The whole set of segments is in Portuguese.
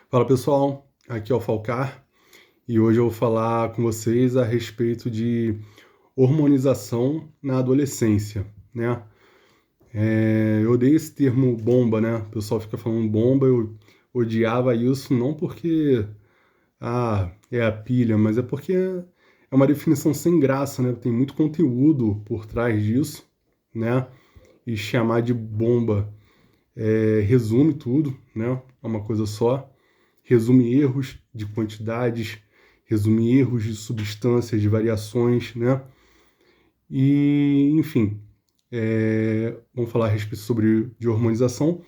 Fala pessoal, aqui é o Falcar e hoje eu vou falar com vocês a respeito de hormonização na adolescência, né? Eu odeio esse termo bomba, né? O pessoal fica falando bomba, eu odiava isso não porque é a pilha, mas é porque é uma definição sem graça, né? Tem muito conteúdo por trás disso, né? E chamar de bomba resume tudo, né? É uma coisa só. Resume erros de quantidades, resume erros de substâncias, de variações, né? E, enfim, vamos falar a respeito de hormonização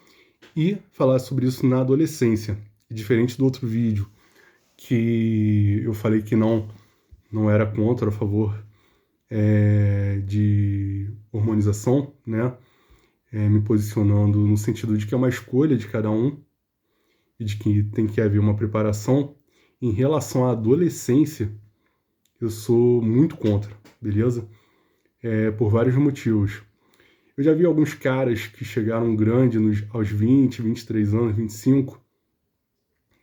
e falar sobre isso na adolescência. Diferente do outro vídeo, que eu falei que não era contra, a favor de hormonização, né? Me posicionando no sentido de que é uma escolha de cada um, e de que tem que haver uma preparação. Em relação à adolescência, eu sou muito contra, beleza? Por vários motivos. Eu já vi alguns caras que chegaram grande aos 20, 23 anos, 25,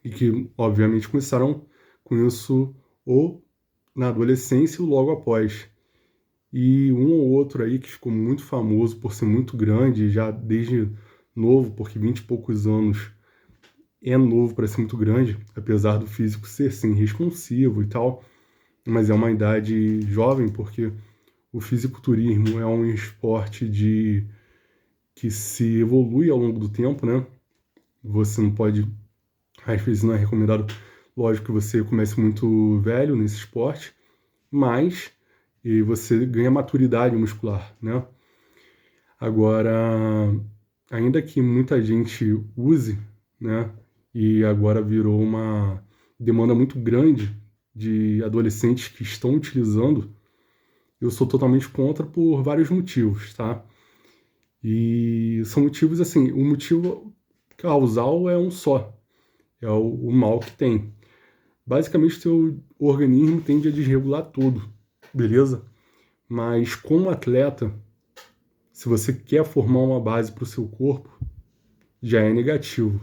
e que, obviamente, começaram com isso ou na adolescência ou logo após. E um ou outro aí que ficou muito famoso por ser muito grande, já desde novo, porque 20 e poucos anos é novo para ser muito grande, apesar do físico ser, sim, responsivo e tal, mas é uma idade jovem, porque o fisiculturismo é um esporte que se evolui ao longo do tempo, né? Você não pode, às vezes não é recomendado, lógico que você comece muito velho nesse esporte, mas você ganha maturidade muscular, né? Agora, ainda que muita gente use, né? E agora virou uma demanda muito grande de adolescentes que estão utilizando, eu sou totalmente contra por vários motivos, tá? E são motivos assim, o motivo causal é um só, é o mal que tem. Basicamente, o seu organismo tende a desregular tudo, beleza? Mas como atleta, se você quer formar uma base para o seu corpo, já é negativo.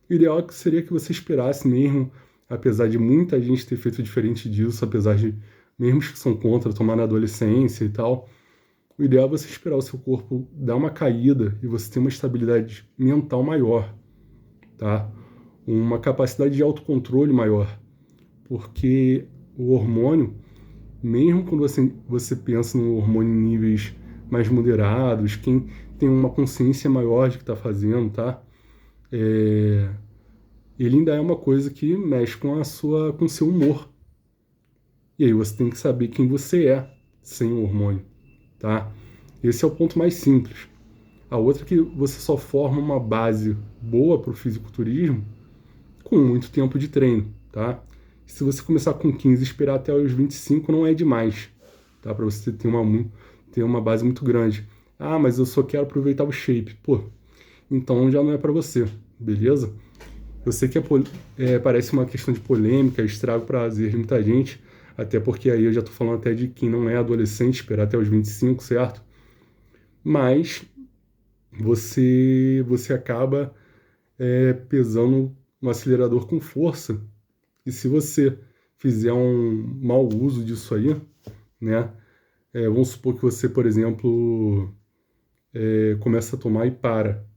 O ideal seria que você esperasse mesmo, apesar de muita gente ter feito diferente disso, apesar de, mesmo os que são contra, tomar na adolescência e tal, o ideal é você esperar o seu corpo dar uma caída e você ter uma estabilidade mental maior, tá? Uma capacidade de autocontrole maior, porque o hormônio, mesmo quando você pensa no hormônio em níveis mais moderados, quem tem uma consciência maior de que está fazendo, tá? Ele ainda é uma coisa que mexe com o seu humor. E aí você tem que saber quem você é sem o hormônio, tá? Esse é o ponto mais simples. A outra é que você só forma uma base boa para o fisiculturismo com muito tempo de treino, tá? Se você começar com 15 e esperar até os 25 não é demais, tá? Para você ter uma base muito grande. Ah, mas eu só quero aproveitar o shape. Pô, então já não é para você, beleza? Eu sei que parece uma questão de polêmica, estrago prazer de muita gente, até porque aí eu já tô falando até de quem não é adolescente, esperar até os 25, certo? Mas você acaba pesando um acelerador com força, e se você fizer um mau uso disso aí, né? Vamos supor que você, por exemplo, começa a tomar e para.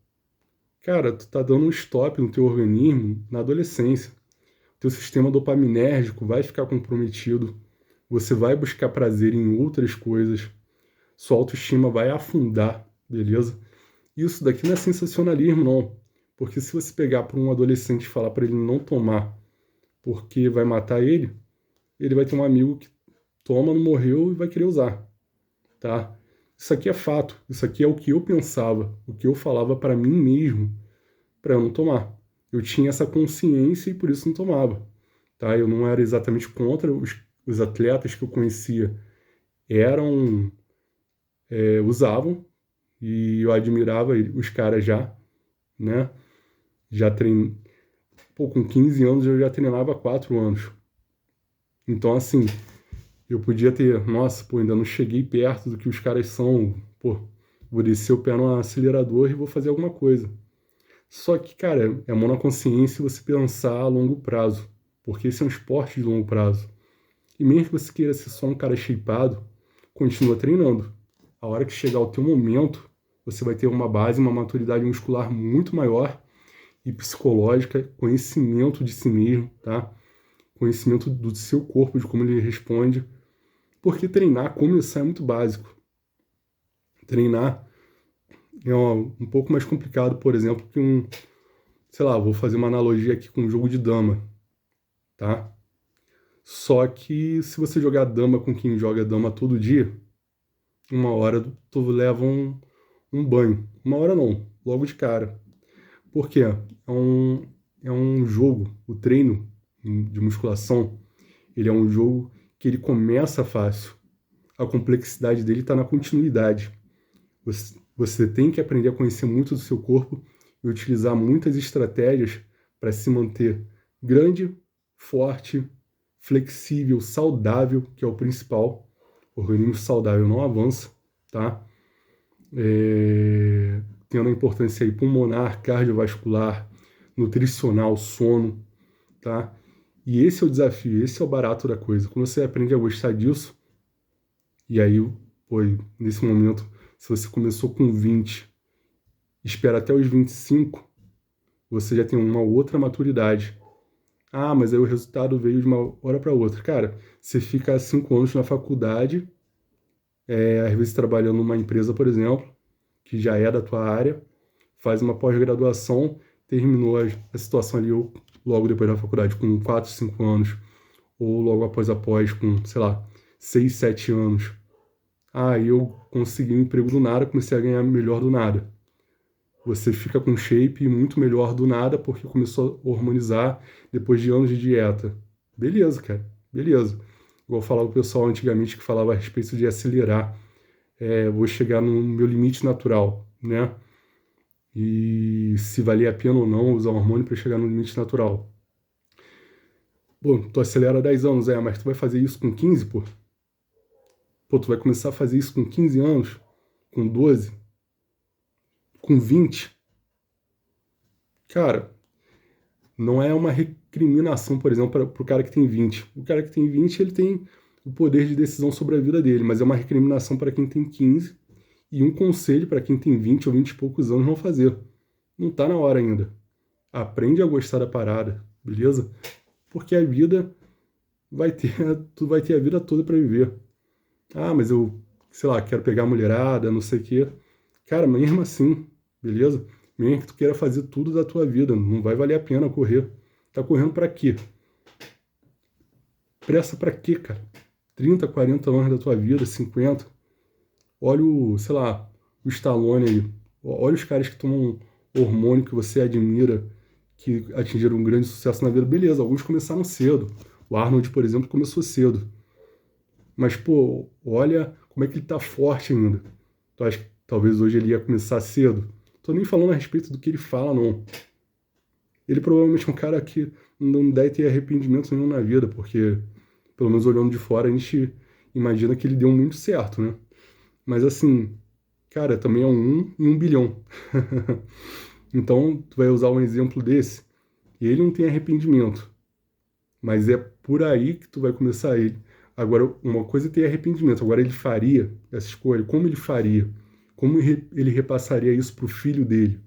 Cara, tu tá dando um stop no teu organismo na adolescência. Teu sistema dopaminérgico vai ficar comprometido, você vai buscar prazer em outras coisas, sua autoestima vai afundar, beleza? Isso daqui não é sensacionalismo, não. Porque se você pegar para um adolescente e falar para ele não tomar porque vai matar ele vai ter um amigo que toma, não morreu e vai querer usar, tá? Isso aqui é fato, isso aqui é o que eu pensava, o que eu falava para mim mesmo, para eu não tomar. Eu tinha essa consciência e por isso não tomava, tá? Eu não era exatamente contra os atletas que eu conhecia eram usavam e eu admirava os caras já, né? Já trein... Pô, com 15 anos eu já treinava há 4 anos. Então, assim, eu podia ter, nossa, pô, ainda não cheguei perto do que os caras são, pô, vou descer o pé no acelerador e vou fazer alguma coisa. Só que, cara, é mão na consciência você pensar a longo prazo, porque esse é um esporte de longo prazo. E mesmo que você queira ser só um cara shapeado, continua treinando. A hora que chegar o teu momento, você vai ter uma base, uma maturidade muscular muito maior e psicológica, conhecimento de si mesmo, tá? Conhecimento do seu corpo, de como ele responde. Porque treinar, começar é muito básico. Treinar é um pouco mais complicado, por exemplo, que sei lá, vou fazer uma analogia aqui com um jogo de dama, tá? Só que se você jogar dama com quem joga dama todo dia, uma hora tu leva um banho. Uma hora não, logo de cara. Por quê? É um jogo, o treino de musculação, ele é um jogo que ele começa fácil. A complexidade dele está na continuidade. Você tem que aprender a conhecer muito do seu corpo e utilizar muitas estratégias para se manter grande, forte, flexível, saudável, que é o principal. O organismo saudável não avança, tá? Tendo a importância aí pulmonar, cardiovascular, nutricional, sono, tá? E esse é o desafio, esse é o barato da coisa. Quando você aprende a gostar disso, e aí, pô, nesse momento, se você começou com 20, espera até os 25, você já tem uma outra maturidade. Ah, mas aí o resultado veio de uma hora para outra. Cara, você fica 5 anos na faculdade, às vezes trabalhando numa empresa, por exemplo, que já é da tua área, faz uma pós-graduação, terminou a situação ali ou logo depois da faculdade com 4, 5 anos, ou logo após com, sei lá, 6, 7 anos. Ah, eu consegui um emprego do nada, comecei a ganhar melhor do nada. Você fica com shape muito melhor do nada porque começou a hormonizar depois de anos de dieta. Beleza, cara, beleza. Igual falava o pessoal antigamente que falava a respeito de acelerar. Vou chegar no meu limite natural, né? E se valia a pena ou não usar hormônio para chegar no limite natural. Bom, tu acelera 10 anos, mas tu vai fazer isso com 15, pô? Pô, tu vai começar a fazer isso com 15 anos? Com 12? Com 20? Cara, não é uma recriminação, por exemplo, para o cara que tem 20. O cara que tem 20, ele tem o poder de decisão sobre a vida dele, mas é uma recriminação para quem tem 15 e um conselho para quem tem 20 ou 20 e poucos anos não fazer. Não tá na hora ainda. Aprende a gostar da parada, beleza? Porque a vida tu vai ter a vida toda para viver. Ah, mas eu, sei lá, quero pegar a mulherada, não sei o quê. Cara, mesmo assim, beleza? Mesmo que tu queira fazer tudo da tua vida, não vai valer a pena correr. Tá correndo pra quê? Pressa pra quê, cara? 30, 40 anos da tua vida, 50. Olha sei lá, o Stallone aí. Olha os caras que tomam hormônio que você admira, que atingiram um grande sucesso na vida. Beleza, alguns começaram cedo. O Arnold, por exemplo, começou cedo. Mas, pô, olha como é que ele tá forte ainda. Tu acha que talvez hoje ele ia começar cedo? Tô nem falando a respeito do que ele fala, não. Ele provavelmente é um cara que não deve ter arrependimento nenhum na vida, porque, pelo menos olhando de fora, a gente imagina que ele deu muito certo, né? Mas assim, cara, também é em 1 bilhão. Então, tu vai usar um exemplo desse, e ele não tem arrependimento. Mas é por aí que tu vai começar ele. Agora, uma coisa é ter arrependimento. Agora, ele faria essa escolha. Como ele faria? Como ele repassaria isso para o filho dele,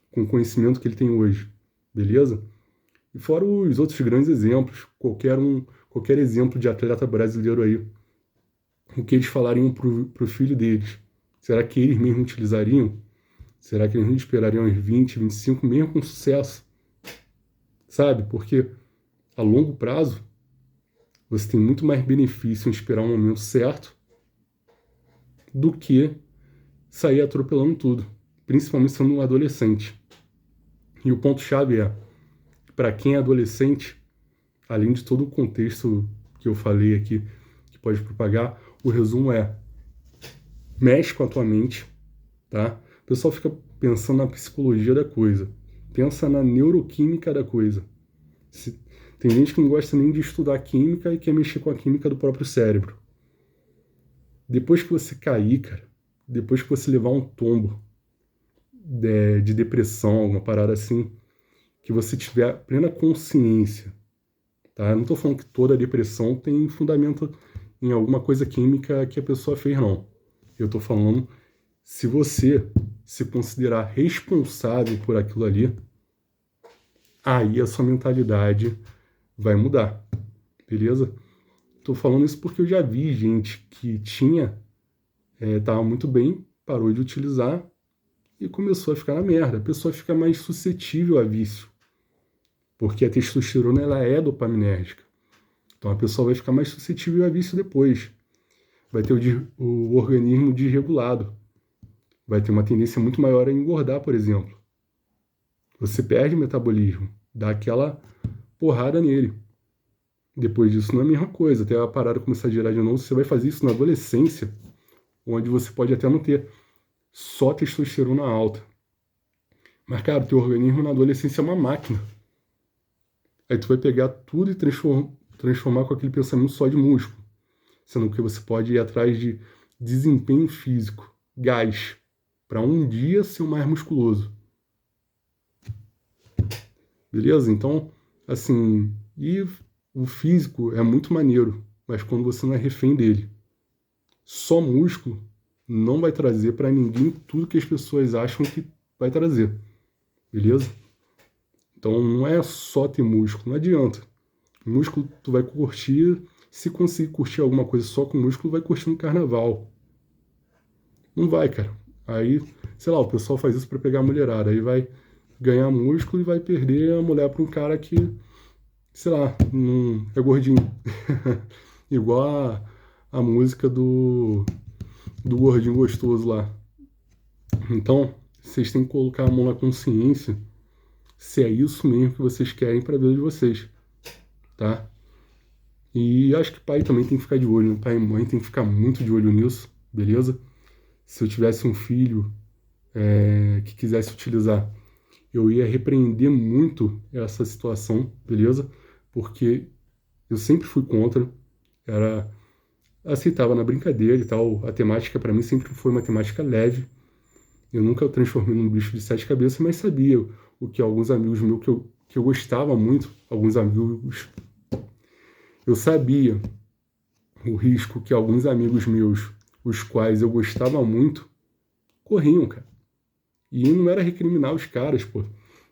com o conhecimento que ele tem hoje? Beleza? E fora os outros grandes exemplos, qualquer exemplo de atleta brasileiro aí, o que eles falariam para o filho deles? Será que eles mesmos utilizariam? Será que eles não esperariam uns 20, 25, mesmo com sucesso? Sabe? Porque a longo prazo, você tem muito mais benefício em esperar um momento certo do que sair atropelando tudo, principalmente sendo um adolescente. E o ponto-chave é, para quem é adolescente, além de todo o contexto que eu falei aqui, que pode propagar, o resumo é, mexe com a tua mente, tá? O pessoal fica pensando na psicologia da coisa, pensa na neuroquímica da coisa. Tem gente que não gosta nem de estudar química e quer mexer com a química do próprio cérebro. Depois que você cair, cara, depois que você levar um tombo, de depressão, alguma parada assim, que você tiver plena consciência, tá? Eu não tô falando que toda depressão tem fundamento em alguma coisa química que a pessoa fez, não. Eu tô falando se você se considerar responsável por aquilo ali, aí a sua mentalidade vai mudar, beleza? Tô falando isso porque eu já vi gente que tava muito bem, parou de utilizar e começou a ficar na merda. A pessoa fica mais suscetível a vício, porque a testosterona ela é dopaminérgica. Então a pessoa vai ficar mais suscetível a vício depois. Vai ter o organismo desregulado. Vai ter uma tendência muito maior a engordar, por exemplo. Você perde o metabolismo, dá aquela porrada nele. Depois disso não é a mesma coisa, até a parada começar a gerar de novo, você vai fazer isso na adolescência, onde você pode até não ter só testosterona alta. Mas, cara, o teu organismo na adolescência é uma máquina. Aí tu vai pegar tudo e transformar com aquele pensamento só de músculo. Sendo que você pode ir atrás de desempenho físico, gás, para um dia ser o mais musculoso. Beleza? Então, assim, e o físico é muito maneiro, mas quando você não é refém dele. Só músculo não vai trazer para ninguém tudo que as pessoas acham que vai trazer. Beleza? Então não é só ter músculo, não adianta. Músculo tu vai curtir, se conseguir curtir alguma coisa só com músculo, vai curtir no carnaval. Não vai, cara. Aí, sei lá, o pessoal faz isso para pegar a mulherada, aí vai ganhar músculo e vai perder a mulher para um cara que, sei lá, não é gordinho. Igual a música do gordinho gostoso lá. Então, vocês têm que colocar a mão na consciência se é isso mesmo que vocês querem para a vida de vocês, tá? E acho que pai também tem que ficar de olho, né? Pai e mãe tem que ficar muito de olho nisso, beleza? Se eu tivesse um filho que quisesse utilizar, eu ia repreender muito essa situação, beleza? Porque eu sempre fui contra, aceitava na brincadeira e tal. A temática para mim sempre foi uma temática leve. Eu nunca o transformei num bicho de sete cabeças, mas sabia o que alguns amigos meus que eu gostava muito, alguns amigos, eu sabia o risco que alguns amigos meus, os quais eu gostava muito, corriam, cara. E não era recriminar os caras, pô.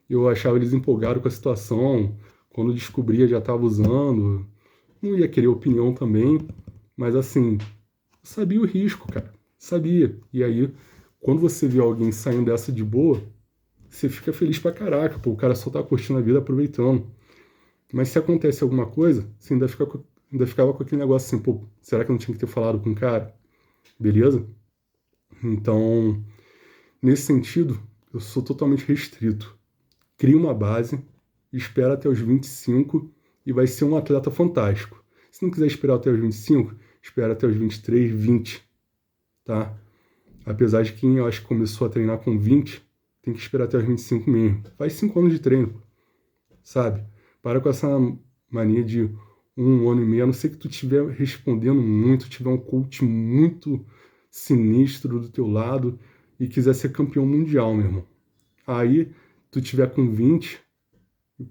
Eu achava eles empolgados com a situação, quando descobria já estava usando, não ia querer opinião também, mas assim, sabia o risco, cara, sabia. E aí, quando você vê alguém saindo dessa de boa, você fica feliz pra caraca, pô, o cara só tá curtindo a vida, aproveitando. Mas se acontece alguma coisa, você ainda ficava com aquele negócio assim, pô, será que eu não tinha que ter falado com o cara? Beleza? Então, nesse sentido, eu sou totalmente restrito. Cria uma base, espera até os 25 e vai ser um atleta fantástico. Se não quiser esperar até os 25, espera até os 23, 20, tá? Apesar de quem eu acho que começou a treinar com 20, tem que esperar até os 25 mesmo. Faz 5 anos de treino, sabe? Para com essa mania de 1 ano e meio, a não ser que tu estiver respondendo muito, tiver um coach muito sinistro do teu lado e quiser ser campeão mundial, meu irmão. Aí, tu tiver com 20,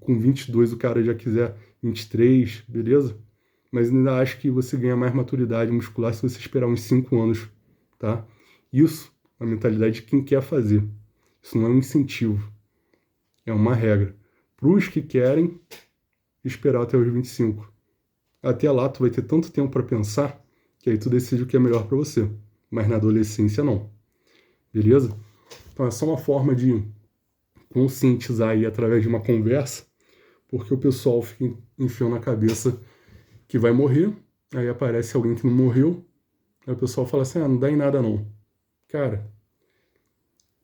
com 22 o cara já quiser 23, beleza? Mas ainda acho que você ganha mais maturidade muscular se você esperar uns 5 anos, tá? Isso é a mentalidade de quem quer fazer. Isso não é um incentivo, é uma regra. Para os que querem, esperar até os 25. Até lá, tu vai ter tanto tempo para pensar que aí tu decide o que é melhor para você. Mas na adolescência, não. Beleza? Então é só uma forma de conscientizar aí através de uma conversa, porque o pessoal fica enfiando na cabeça que vai morrer, aí aparece alguém que não morreu, aí o pessoal fala assim, não dá em nada não. Cara,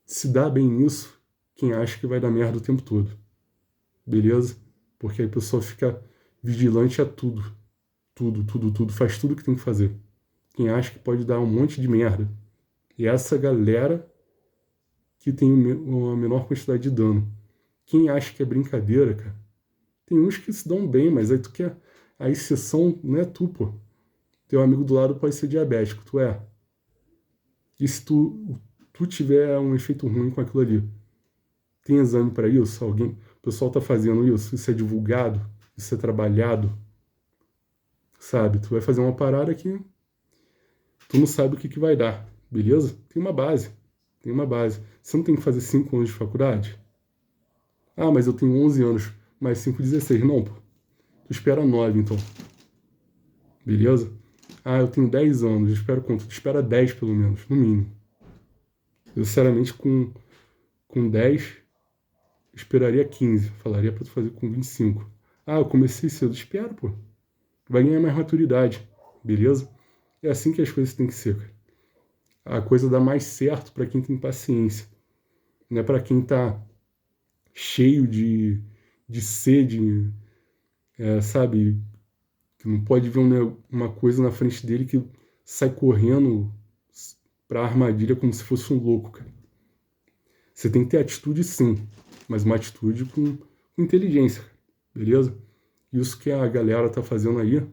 se dá bem nisso, quem acha que vai dar merda o tempo todo. Beleza? Porque aí a pessoa fica vigilante a tudo. Tudo. Faz tudo que tem que fazer. Quem acha que pode dar um monte de merda. E essa galera que tem uma menor quantidade de dano. Quem acha que é brincadeira, cara, tem uns que se dão bem, mas aí tu quer... A exceção não é tu, pô. Teu amigo do lado pode ser diabético, tu é. E se tu tu tiver um efeito ruim com aquilo ali. Tem exame para isso? O pessoal está fazendo isso? Isso é divulgado? Isso é trabalhado? Sabe? Tu vai fazer uma parada que tu não sabe o que vai dar, beleza? Tem uma base. Tem uma base. Você não tem que fazer 5 anos de faculdade? Ah, mas eu tenho 11 anos, mais 5, 16. Não, pô. Tu espera 9, então. Beleza? Ah, eu tenho 10 anos. Eu espero quanto? Tu espera 10, pelo menos, no mínimo. Eu, sinceramente, com 10, esperaria 15. Falaria pra tu fazer com 25. Ah, eu comecei cedo. Espera, pô. Vai ganhar mais maturidade. Beleza? É assim que as coisas têm que ser, cara. A coisa dá mais certo para quem tem paciência. Não é para quem tá cheio de sede, sabe? Que não pode ver uma coisa na frente dele que sai correndo pra armadilha como se fosse um louco, cara. Você tem que ter atitude sim, mas uma atitude com inteligência, beleza? Isso que a galera tá fazendo aí,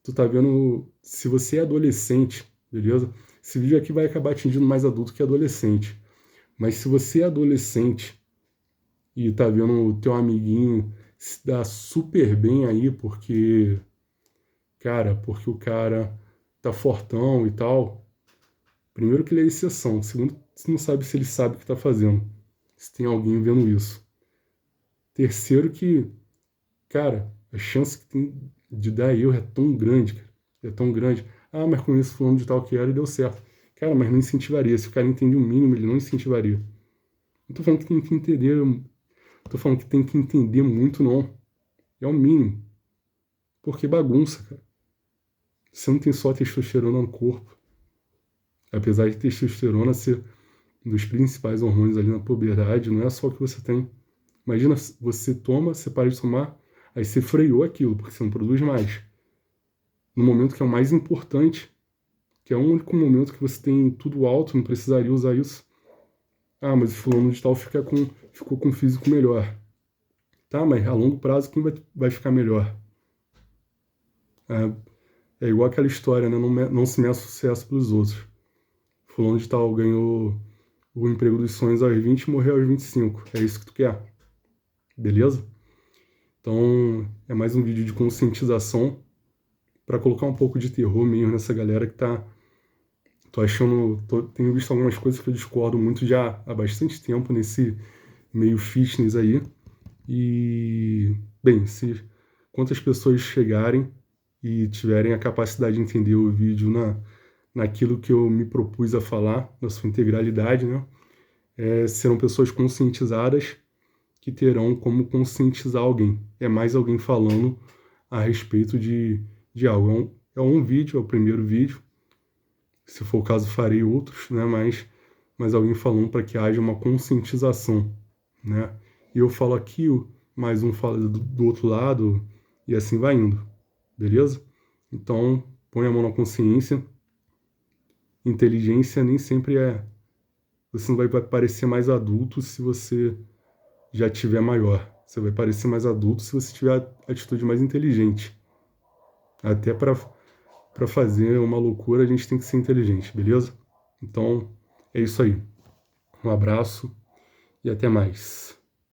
tu tá vendo, se você é adolescente, beleza? Esse vídeo aqui vai acabar atingindo mais adulto que adolescente. Mas se você é adolescente e tá vendo o teu amiguinho se dar super bem aí, porque o cara tá fortão e tal, primeiro que ele é exceção, segundo, você não sabe se ele sabe o que tá fazendo, se tem alguém vendo isso. Terceiro que, cara, a chance que tem de dar erro é tão grande, cara, é tão grande. Ah, mas conheço fulano de tal que era e deu certo. Cara, mas não incentivaria. Se o cara entende o mínimo, ele não incentivaria. Não tô falando que tem que entender, tô falando que tem que entender muito, não. É o mínimo. Porque bagunça, cara. Você não tem só testosterona no corpo. Apesar de testosterona ser um dos principais hormônios ali na puberdade, não é só o que você tem. Imagina, você toma, você para de tomar, aí você freou aquilo, porque você não produz mais. No momento que é o mais importante, que é o único momento que você tem tudo alto, não precisaria usar isso. Ah, mas o fulano de tal ficou com um físico melhor. Tá, mas a longo prazo quem vai ficar melhor? É igual aquela história, né? Não se mede sucesso pelos outros. Fulano de tal ganhou o emprego dos sonhos aos 20 e morreu aos 25. É isso que tu quer? Beleza? Então, é mais um vídeo de conscientização para colocar um pouco de terror mesmo nessa galera que tá... Tenho visto algumas coisas que eu discordo muito já há bastante tempo nesse meio fitness aí. E, bem, se quantas pessoas chegarem e tiverem a capacidade de entender o vídeo naquilo que eu me propus a falar, na sua integralidade, né? Serão pessoas conscientizadas que terão como conscientizar alguém. É mais alguém falando a respeito de algo. É um vídeo, é o primeiro vídeo. Se for o caso, farei outros, né? Mas alguém falando para que haja uma conscientização, né? E eu falo aqui, mais um fala do outro lado, e assim vai indo, beleza? Então, põe a mão na consciência. Inteligência nem sempre é... Você não vai parecer mais adulto se você já tiver maior. Você vai parecer mais adulto se você tiver a atitude mais inteligente. Até para fazer uma loucura, a gente tem que ser inteligente, beleza? Então, é isso aí. Um abraço e até mais.